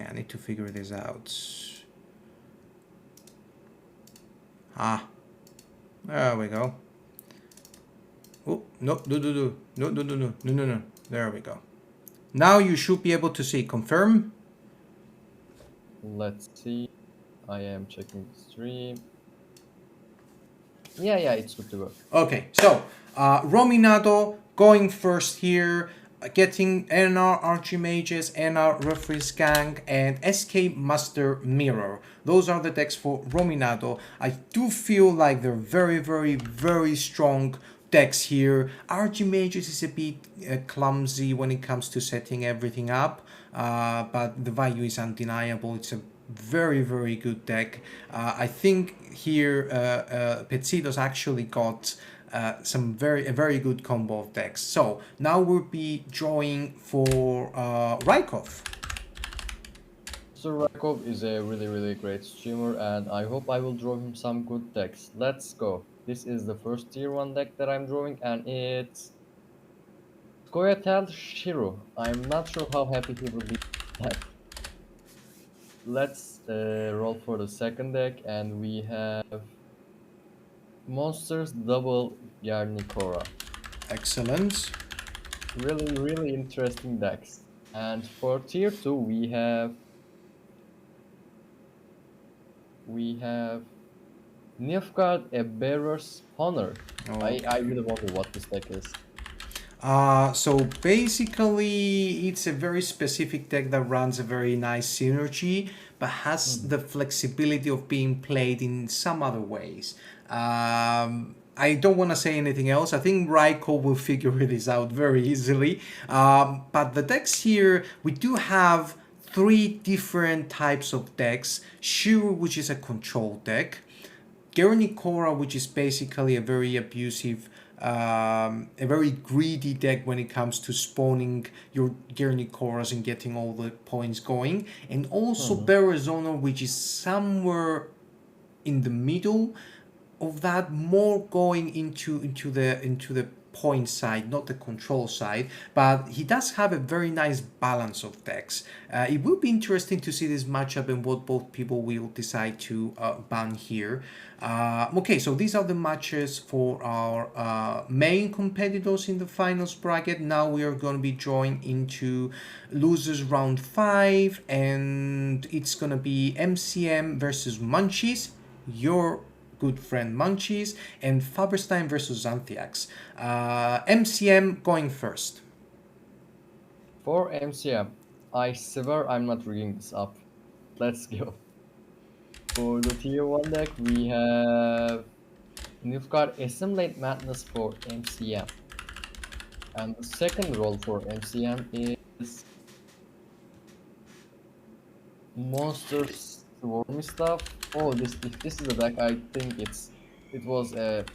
I need to figure this out. Ah, there we go. Oh, no, no, no, no, no, no, no, no, no, no, no. There we go. Now you should be able to see. Confirm. Let's see. I am checking the stream. Yeah, it's good to go. Okay, so Rominato going first here, getting NR Archimages, NR Referees Gang, and SK Master Mirror. Those are the decks for Rominato. I do feel like they're very, very, very strong decks here. Archimages is a bit clumsy when it comes to setting everything up, but the value is undeniable. It's a very, very good deck. I think here Petsitos actually got a very good combo of decks. So now we'll be drawing for Rykov. So Rakov is a really great streamer, and I hope I will draw him some good decks. Let's go. This is the first tier 1 deck that I'm drawing, and it's Koyatel Shiro. I'm not sure how happy he will be with that. Let's roll for the second deck, and we have Monsters Double Yarnikora. Excellent. Really interesting decks. And for tier 2 we have Nilfgaard, a Bearer's Honor. Oh. I really wonder what this deck is. So basically, it's a very specific deck that runs a very nice synergy, but has the flexibility of being played in some other ways. I don't want to say anything else. I think Raiko will figure this out very easily. But the decks here, we do have 3 different types of decks. Shiro, which is a control deck. Guernicora, which is basically a very abusive, a very greedy deck when it comes to spawning your Guernicoras and getting all the points going. And also Berazona, which is somewhere in the middle of that, more going into the point side, not the control side, but he does have a very nice balance of decks. It will be interesting to see this matchup and what both people will decide to ban here. Okay, so these are the matches for our main competitors in the finals bracket. Now we are going to be drawing into losers round 5, and it's going to be MCM versus Munchies, your good friend Munchies, and Faberstein versus Xanthiax. MCM going first. For MCM, I swear I'm not rigging this up. Let's go. For the tier 1 deck, we have Nilfgaard Assimilate Madness for MCM. And the second role for MCM is Monsters Swarmy stuff. Oh, if this is a deck, I think it was a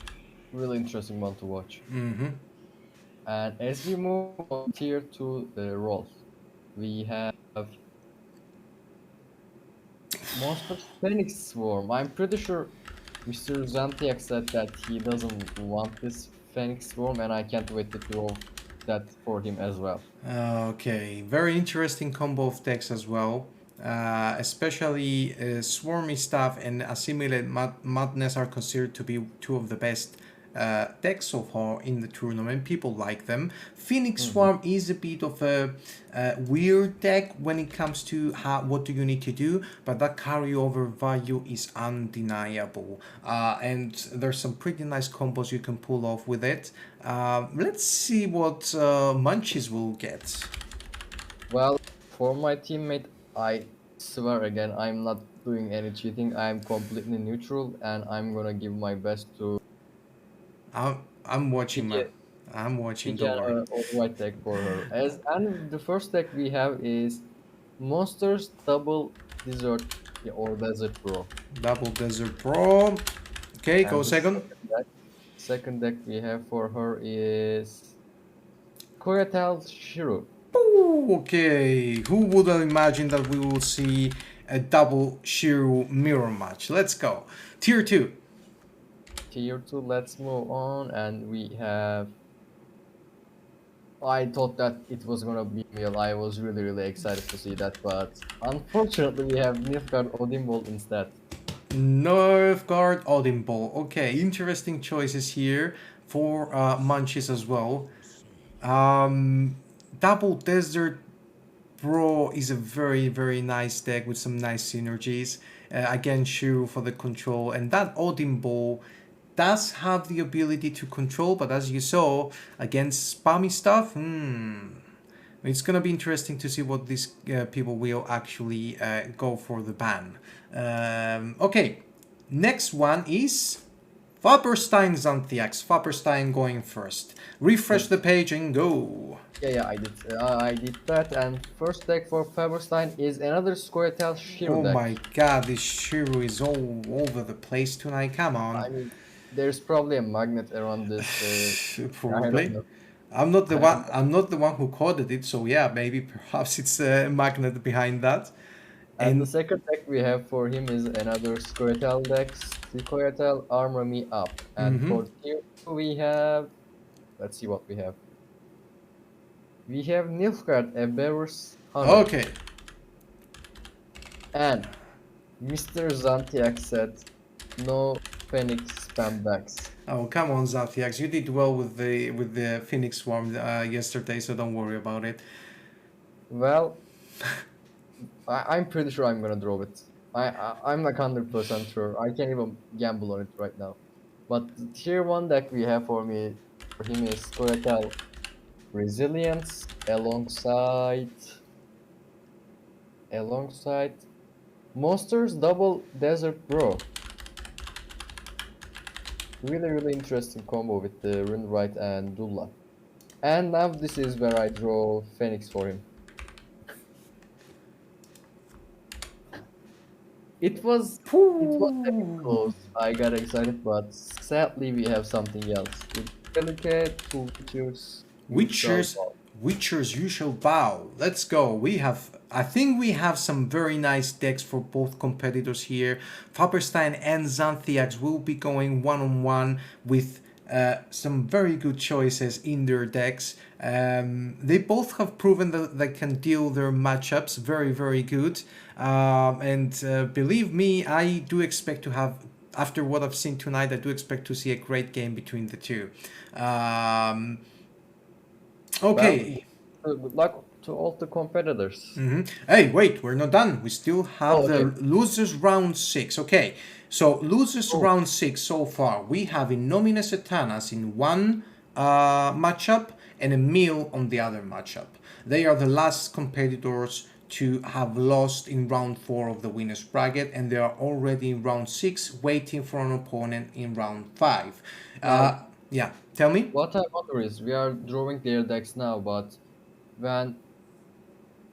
really interesting one to watch. And as we move on tier 2 roles, we have Monsters Phoenix Swarm. I'm pretty sure Mr. Xanthiac said that he doesn't want this Phoenix Swarm, and I can't wait to draw that for him as well. Okay, very interesting combo of decks as well. Especially Swarmy stuff and Assimilate Madness are considered to be 2 of the best decks so far in the tournament. People like them. Phoenix Swarm is a bit of a weird deck when it comes to what do you need to do, but that carryover value is undeniable. And there's some pretty nice combos you can pull off with it. Let's see what Munchies will get. Well, for my teammate, I swear again, I'm not doing any cheating. I'm completely neutral, and I'm gonna give my best to I'm watching, man. I'm watching. Don't worry. All-white deck for her. And the first deck we have is Monsters Double Desert or Desert Bro. Double Desert Pro. Okay, And go the second. Second deck we have for her is Koyatel Shiro. Ooh, okay, who would have imagined that we will see a double Shiro mirror match? Let's go. Tier 2. Tier 2, let's move on, and we have... I thought that it was gonna be Miel. I was really excited to see that, but unfortunately we have Nilfgaard Odin Bolt instead. Nilfgaard, Odin Ball. Okay, interesting choices here for Munchies as well. Double Desert Bro is a very, very nice deck with some nice synergies. Again, Shiro for the control, and that Odin Ball does have the ability to control, but as you saw, against spammy stuff, it's gonna be interesting to see what these people will actually go for the ban. Okay, next one is Faberstein Xanthiax. Faberstein going first. Refresh the page and go. Yeah, I did that. And first deck for Faberstein is another Squirtle Shiro Oh deck. my god, this Shiro is all over the place tonight. Come I on. mean, there's probably a magnet around this. I don't Probably. know. I'm not the one. I'm not the one who coded it. So yeah, maybe perhaps it's a magnet behind that. And the And second deck we have for him is another Squirtle deck, Squirtle Armor Me Up. And for tier 2 we have, let's see what we have. We have Nilfgaard, a Bear's Hunter. okay, And Mr. Xanthiax said, no Phoenix spam backs. oh come on, Xanthiax, you did well with the Phoenix Swarm yesterday, so don't worry about it. Well, I'm pretty sure I'm gonna draw it. I'm like 100% sure. I can't even gamble on it right now. But the tier 1 deck we have for him is Squirtle Resilience alongside Monsters Double Desert Bro. Really interesting combo with the Runewright and Dulla. And now this is where I draw Phoenix for him. It was a bit close. I got excited, but sadly we have something else. With Delicate, two Witchers, Witchers, you shall bow. Let's go. I think we have some very nice decks for both competitors here. Faberstein and Xanthiax will be going one-on-one with some very good choices in their decks. They both have proven that they can deal their matchups very good. Believe me, I do expect to have, after what I've seen tonight, I do expect to see a great game between the two. Okay. Well, good luck to all the competitors. Hey, wait, we're not done. We still have Oh, okay. the losers round 6. Okay, so losers round 6 so far. We have Innomine Satanas in one matchup and Emil on the other matchup. They are the last competitors to have lost in round 4 of the winners bracket, and they are already in round 6 waiting for an opponent in round 5. Yeah, tell me. What I wonder is, we are drawing their decks now, but when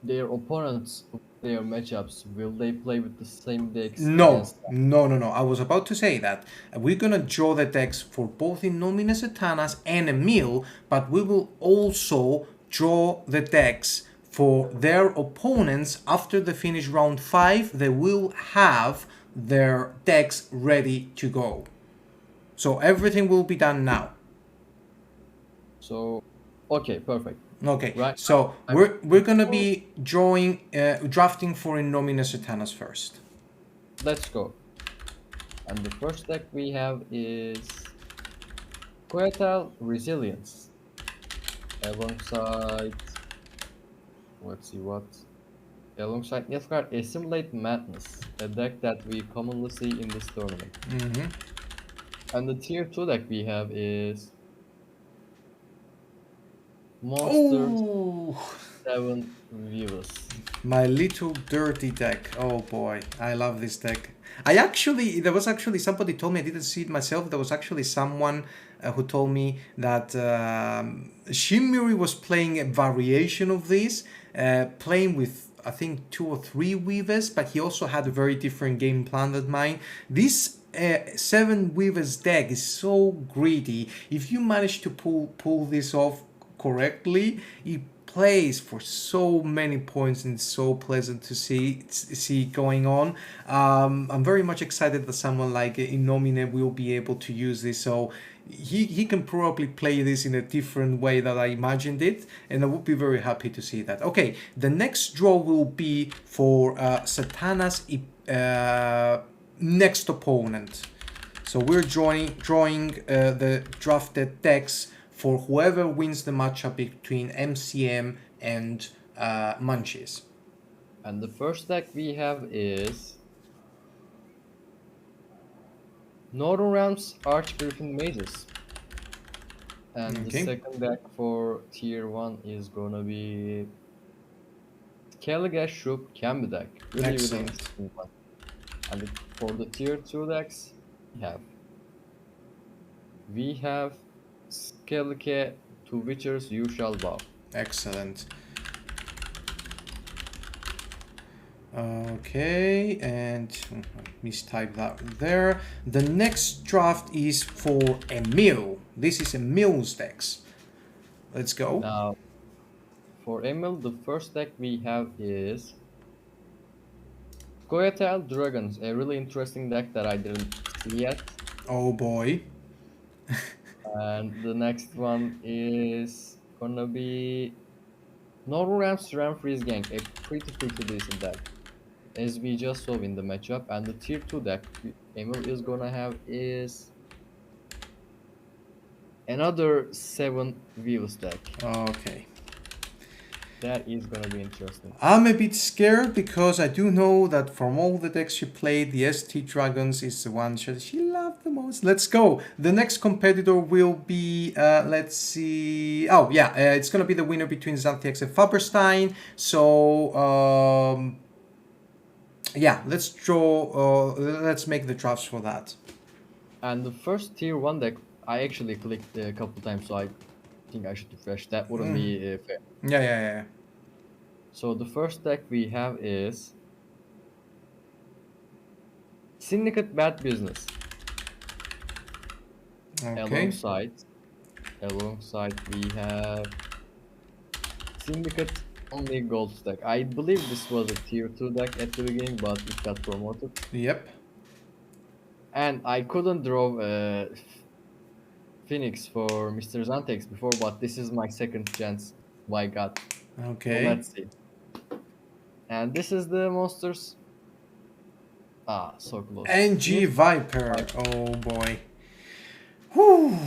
their opponents, their matchups, will they play with the same decks No, against them? no. I was about to say that. We're gonna draw the decks for both Innomine Satanas and Emil, but we will also draw the decks for their opponents after the finish round 5. They will have their decks ready to go. So everything will be done now. So, okay, perfect. Okay, Right. so we're gonna be drafting for Innomine Satanas first. Let's go. And the first deck we have is Squirtle Resilience alongside, let's see what, alongside Nilfgaard Assimilate Madness, a deck that we commonly see in this tournament. And the tier 2 deck we have is Monsters Oh, 7 Vivus. my little dirty deck. Oh boy, I love this deck. There was actually somebody told me, I didn't see it myself. There was actually someone who told me that Shimiri was playing a variation of this, playing with I think 2 or 3 weavers, but he also had a very different game plan than mine. This 7 weavers deck is so greedy. If you manage to pull this off correctly, it plays for so many points and it's so pleasant to see going on. I'm very much excited that someone like Innomine will be able to use this, so he can probably play this in a different way that I imagined it, and I would be very happy to see that. Okay, the next draw will be for Satanas next opponent. So we're drawing the drafted decks for whoever wins the matchup between MCM and Munchies. And the first deck we have is Northern Realms Archgriffin Mages. And the Okay. second deck for tier 1 is gonna be Skellige Shroop Cambi deck. Really Excellent. interesting one. And for the tier 2 decks, we have Skellige to Witchers You Shall Bow. Excellent. Okay, and mistype that there. The next draft is for Emil. This is Emil's decks. Let's go. Now, for Emil, the first deck we have is Goetel Dragons, a really interesting deck that I didn't see yet. Oh boy. And the next one is gonna be Northern Realms Ram Freeze Gang, a pretty decent deck, as we just saw in the matchup. And the tier 2 deck Emil is gonna have is another 7 Views deck. Okay. That is gonna be interesting. I'm a bit scared because I do know that from all the decks she played, the ST Dragons is the one she loved the most. Let's go. The next competitor will be, let's see. Oh, yeah, it's going to be the winner between Xanthiax and Faberstein. So, yeah, let's make the drafts for that. And the first tier 1 deck, I actually clicked a couple times, so I think I should refresh. That wouldn't be fair. Yeah. So the first deck we have is Syndicate Bad Business. Okay. Alongside we have Syndicate Only Gold deck. I believe this was a tier 2 deck at the beginning, but it got promoted. Yep. And I couldn't draw Phoenix for Mr. Xantex before, but this is my second chance. My god. Okay. So let's see. And this is the monsters. Ah, so close. NG Viper. Oh boy. Whew.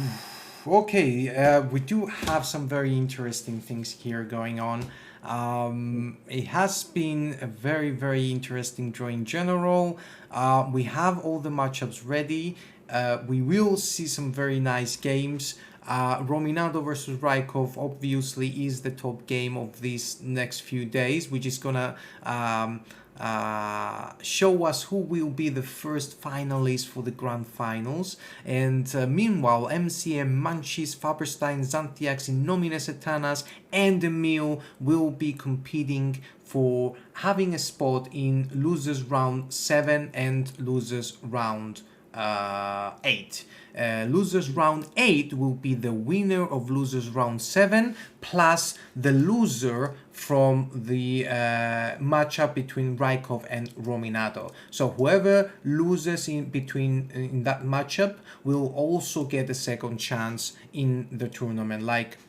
Okay, we do have some very interesting things here going on. It has been a very interesting draw in general. We have all the matchups ready. We will see some very nice games. Rominado versus Rykov obviously is the top game of these next few days, which is gonna show us who will be the first finalists for the grand finals. And meanwhile, MCM, Munchies, Faberstein, Xanthiax, Innomines Etanas, and Emil will be competing for having a spot in losers round 7 and losers round 8. Losers round 8 will be the winner of losers round 7 plus the loser from the matchup between Rykov and Rominado. So whoever loses in that matchup will also get a second chance in the tournament. Like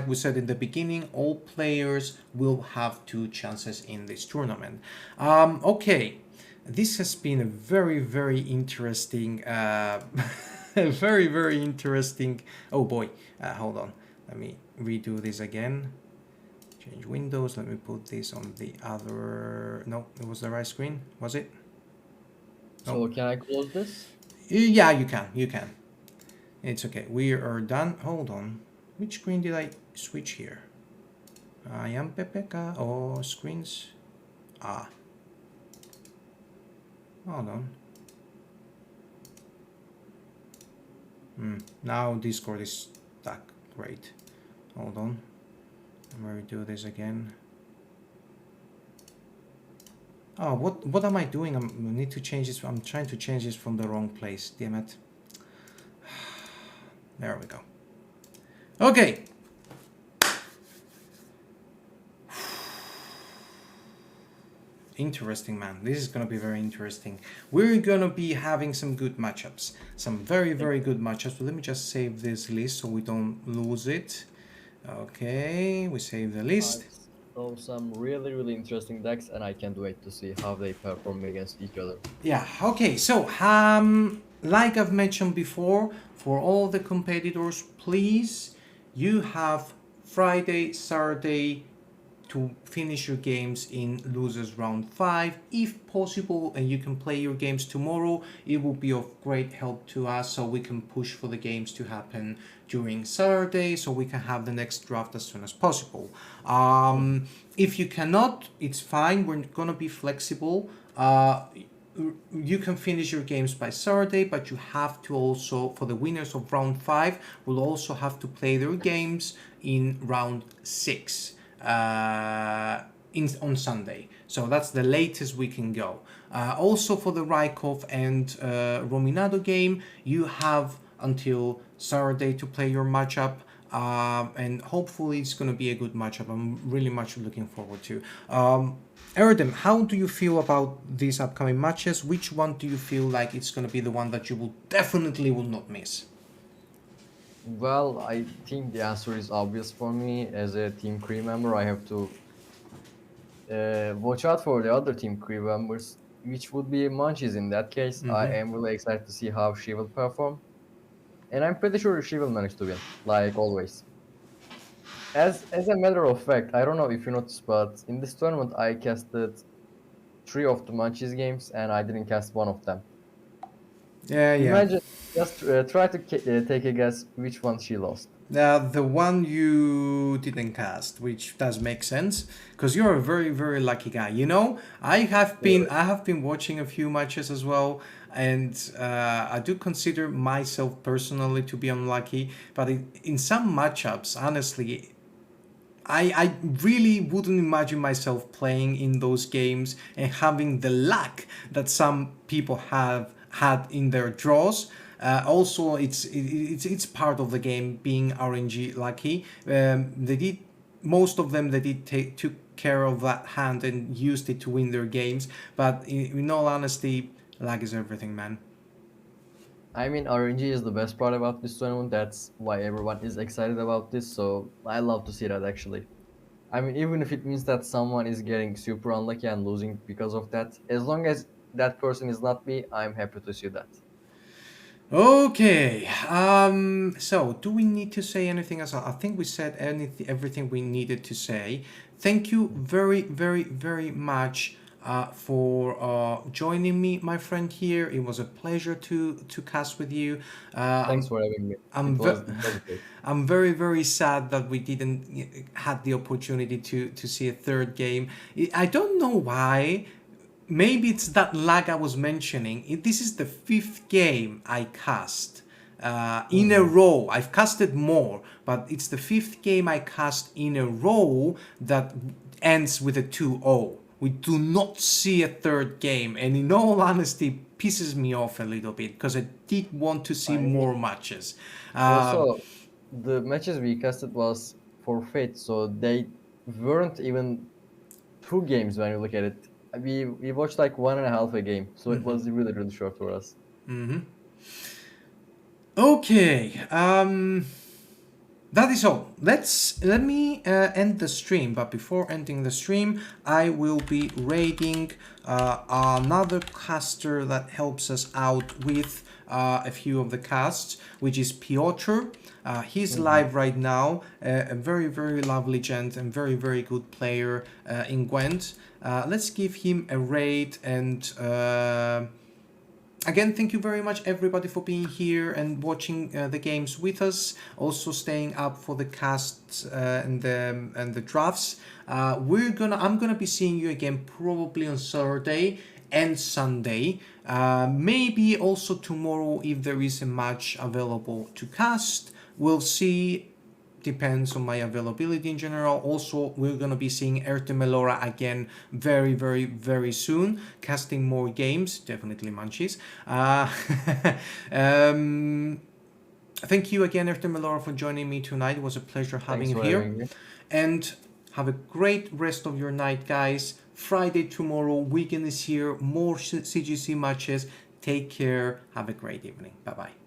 we said in the beginning, all players will have 2 chances in this tournament. Okay. This has been a very interesting, very interesting. Oh boy, hold on. Let me redo this again. Change windows. Let me put this on the other. No, it was the right screen. Was it? So can I close this? Yeah, you can. You can. It's okay. We are done. Hold on. Which screen did I switch here? I am PPK. Oh, screens. Hold on. Now Discord is stuck. Great. Hold on. I'm going to do this again. Oh, what am I doing? I need to change this. I'm trying to change this from the wrong place. Damn it. There we go. Okay. Interesting, man. This is going to be very interesting. We're going to be having some good matchups. Some very good matchups. So let me just save this list so we don't lose it. Okay, we save the list. So some really interesting decks, and I can't wait to see how they perform against each other. Yeah, okay, so like I've mentioned before, for all the competitors, please, you have Friday, Saturday to finish your games in losers round 5 if possible, and you can play your games tomorrow. It will be of great help to us so we can push for the games to happen during Saturday so we can have the next draft as soon as possible. If you cannot, it's fine, we're gonna be flexible. You can finish your games by Saturday, but you have to also, for the winners of round 5, will also have to play their games in round 6 on Sunday. So that's the latest we can go. Also for the Rykov and Rominado game, you have until Saturday to play your matchup. And hopefully it's going to be a good matchup. I'm really much looking forward to. Erdem, how do you feel about these upcoming matches? Which one do you feel like it's going to be the one that you will definitely will not miss? Well, I think the answer is obvious for me. As a team crew member, I have to watch out for the other team crew members, which would be Munchies in that case. I am really excited to see how she will perform. And I'm pretty sure she will manage to win, like always. As a matter of fact, I don't know if you noticed, but in this tournament I casted 3 of the Munchies games and I didn't cast one of them. Yeah. Imagine, just try to take a guess which one she lost. The one you didn't cast, which does make sense, because you're a very lucky guy. You know, I have been watching a few matches as well, and I do consider myself personally to be unlucky. But in some matchups, honestly, I really wouldn't imagine myself playing in those games and having the luck that some people have had in their draws. Also, it's part of the game being RNG lucky. They did most of them. They did took care of that hand and used it to win their games. But in all honesty, luck is everything, man. I mean, RNG is the best part about this tournament. That's why everyone is excited about this. So I love to see that actually. I mean, even if it means that someone is getting super unlucky and losing because of that, as long as that person is not me, I'm happy to see that. Okay. So do we need to say anything else? I think we said everything we needed to say. Thank you very much for joining me, my friend here. It was a pleasure to cast with you. Thanks for having me. I'm It was great. I'm very sad that we didn't had the opportunity to see a third game. I don't know why. Maybe it's that lag I was mentioning. This is the 5th game I cast in a row. I've casted more, but it's the 5th game I cast in a row that ends with a 2-0. We do not see a third game, and in all honesty, pisses me off a little bit because I did want to see more matches. Also, the matches we casted was for Fate, so they weren't even 2 games when you look at it. We watched like 1.5 a game, so it was really short for us. Okay, that is all. Let me end the stream, but before ending the stream, I will be raiding another caster that helps us out with a few of the casts, which is Piotr. He's live right now, a very lovely gent and very good player in Gwent. Let's give him a raid and again, thank you very much everybody for being here and watching the games with us. Also staying up for the casts and the drafts. I'm gonna be seeing you again probably on Saturday and Sunday. Maybe also tomorrow if there is a match available to cast. We'll see. Depends on my availability in general. Also, we're gonna be seeing Ertemelora again very soon, casting more games, definitely Munchies. Thank you again, Ertemelora, for joining me tonight. It was a pleasure having you here. And have a great rest of your night, guys. Friday tomorrow, weekend is here, more CGC matches. Take care. Have a great evening. Bye bye.